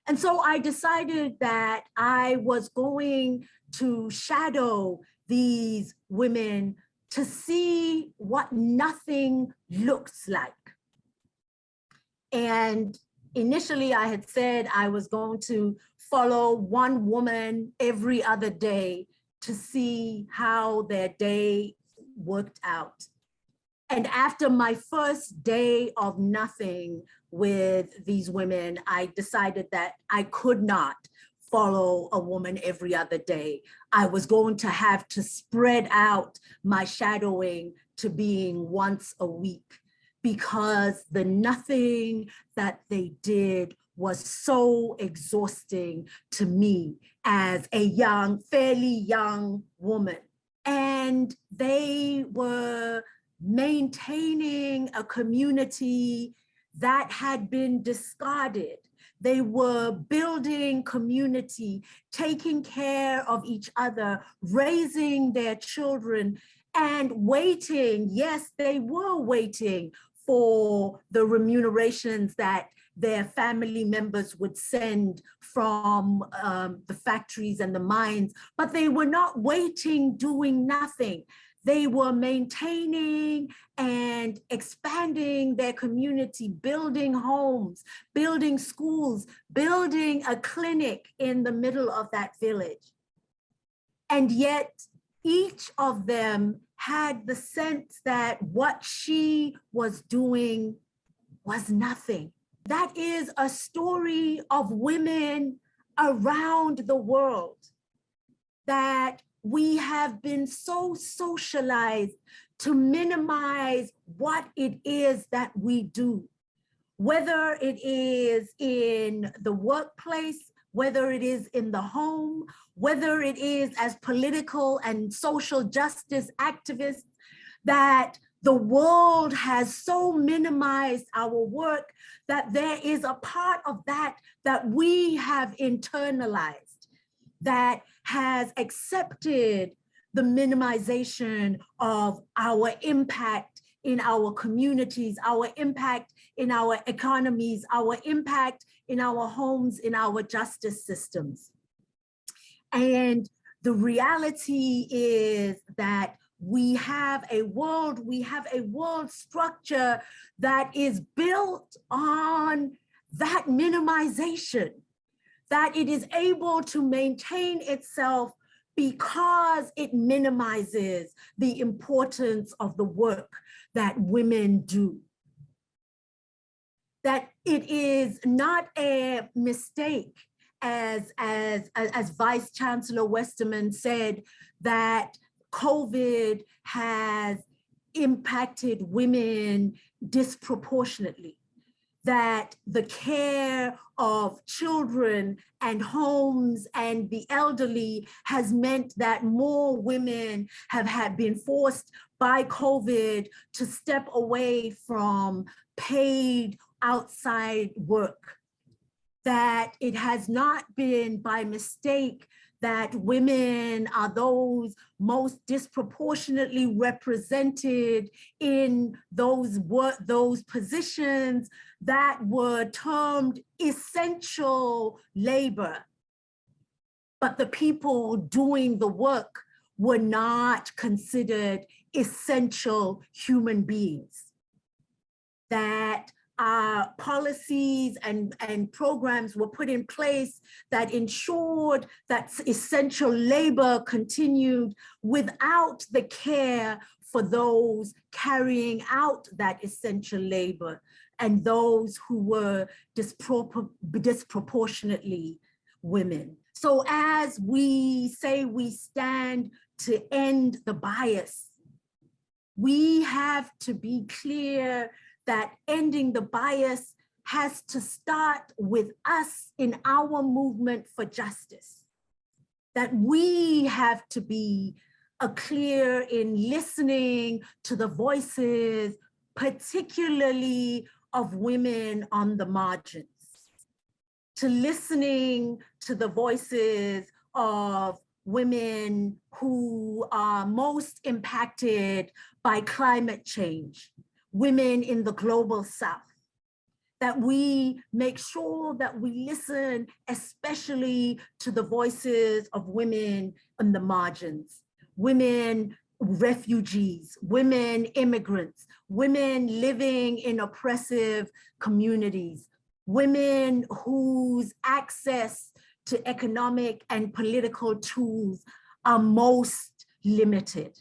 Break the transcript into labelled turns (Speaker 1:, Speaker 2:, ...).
Speaker 1: And so I decided that I was going to shadow these women to see what nothing looks like. And initially I had said I was going to follow one woman every other day to see how their day worked out. And after my first day of nothing with these women, I decided that I could not follow a woman every other day. I was going to have to spread out my shadowing to being once a week, because the nothing that they did was so exhausting to me as a young, fairly young woman. And they were maintaining a community that had been discarded. They were building community, taking care of each other, raising their children, and waiting. Yes, they were waiting for the remunerations that their family members would send from the factories and the mines, but they were not waiting, doing nothing. They were maintaining and expanding their community, building homes, building schools, building a clinic in the middle of that village. And yet each of them had the sense that what she was doing was nothing. That is a story of women around the world, that we have been so socialized to minimize what it is that we do, whether it is in the workplace, whether it is in the home, whether it is as political and social justice activists, that the world has so minimized our work that there is a part of that that we have internalized, that has accepted the minimization of our impact in our communities, our impact in our economies, our impact in our homes, in our justice systems. And the reality is that we have a world structure that is built on that minimization, that it is able to maintain itself because it minimizes the importance of the work that women do. That it is not a mistake, as Vice Chancellor Westerman said, that COVID has impacted women disproportionately, that the care of children and homes and the elderly has meant that more women have been forced by COVID to step away from paid outside work, that it has not been by mistake that women are those most disproportionately represented in those positions that were termed essential labor. But the people doing the work were not considered essential human beings. That policies and programs were put in place that ensured that essential labor continued without the care for those carrying out that essential labor and those who were disproportionately women. So as we say we stand to end the bias, we have to be clear that ending the bias has to start with us in our movement for justice. That we have to be clear in listening to the voices, particularly of women on the margins, to listening to the voices of women who are most impacted by climate change, women in the global South, that we make sure that we listen, especially to the voices of women on the margins, women refugees, women immigrants, women living in oppressive communities, women whose access to economic and political tools are most limited.